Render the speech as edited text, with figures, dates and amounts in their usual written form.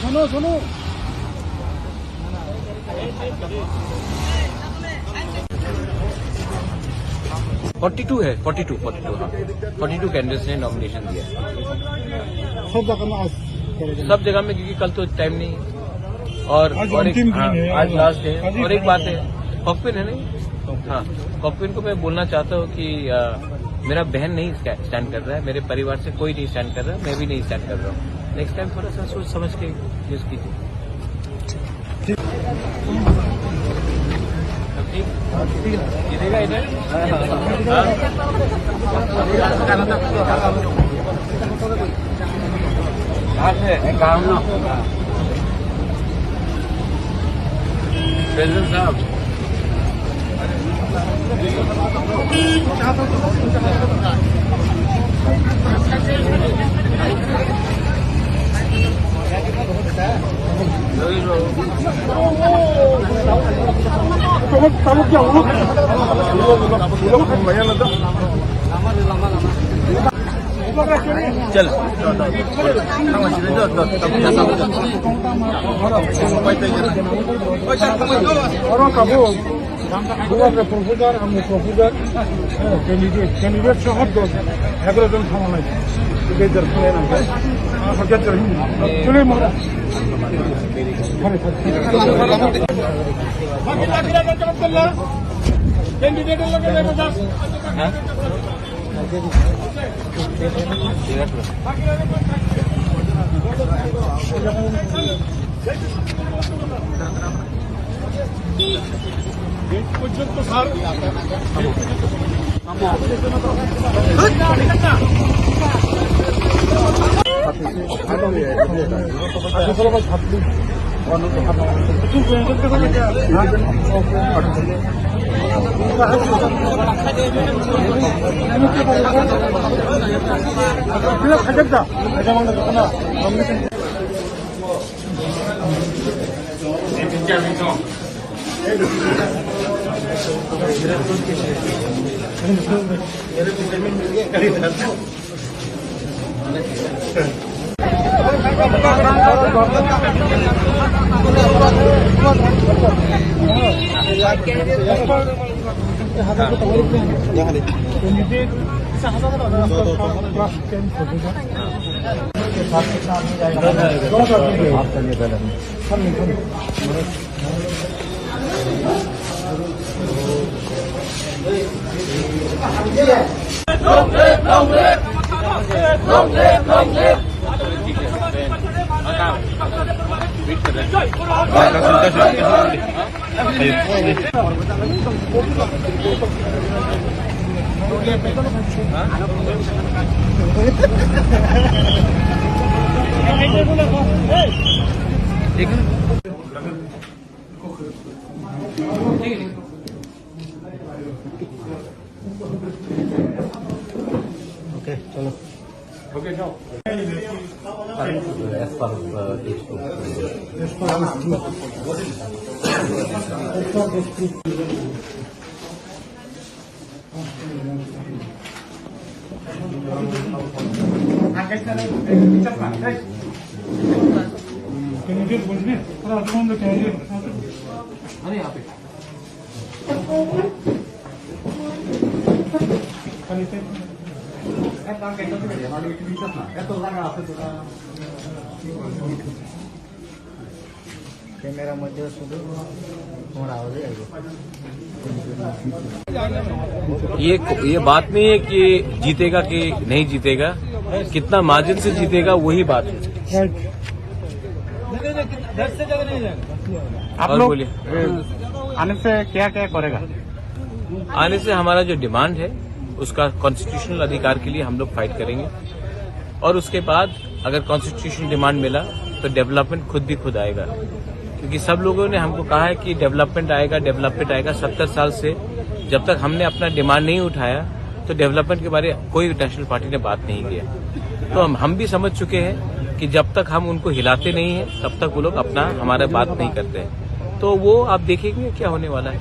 सुनो सुनो 42 है 42 हाँ 42 कैंडिडेट्स ने नॉमिनेशन दिया। सब जगह में क्योंकि कल तो टाइम नहीं और आज लास्ट है। और एक बात है, कॉकपिन है नहीं, हाँ कॉकपिन को मैं बोलना चाहता हूँ कि मेरा बहन नहीं स्टैंड कर रहा है, मेरे परिवार से कोई नहीं स्टैंड कर रहा है, मैं भी नहीं स्टैंड कर रहा हूँ। नेक्स्ट टाइम थोड़ा सा सोच समझ के यूज कीजिए। गिरेगा इधर प्रेसिडेंट साहब चल कैंडिडेट সহ 11 জন থামানো হয়েছে চলে মহারাজ ক্যান্ডিডেটের লোকে দেখা যাক পর্যন্ত স্যার ओके चलो ओके जाओ as far as कैंडिडेट बोलने थोड़ा कौन दो कैंडिडेट अरे यहाँ पे कैमरा मध्य शुद्ध तुम्हारा आवाज ये बात नहीं है कि जीतेगा कि नहीं जीतेगा, कितना मार्जिन से जीतेगा वही बात है। आप लोग आने से क्या क्या करेगा? आने से हमारा जो डिमांड है उसका कॉन्स्टिट्यूशनल अधिकार के लिए हम लोग फाइट करेंगे और उसके बाद अगर कॉन्स्टिट्यूशनल डिमांड मिला तो डेवलपमेंट खुद भी खुद आएगा, क्योंकि सब लोगों ने हमको कहा है कि डेवलपमेंट आएगा 70 साल से जब तक हमने अपना डिमांड नहीं उठाया तो डेवलपमेंट के बारे में कोई नेशनल पार्टी ने बात नहीं किया। तो हम भी समझ चुके हैं कि जब तक हम उनको हिलाते नहीं हैं तब तक वो लोग अपना हमारा बात नहीं करते हैं। तो वो आप देखेंगे क्या होने वाला है।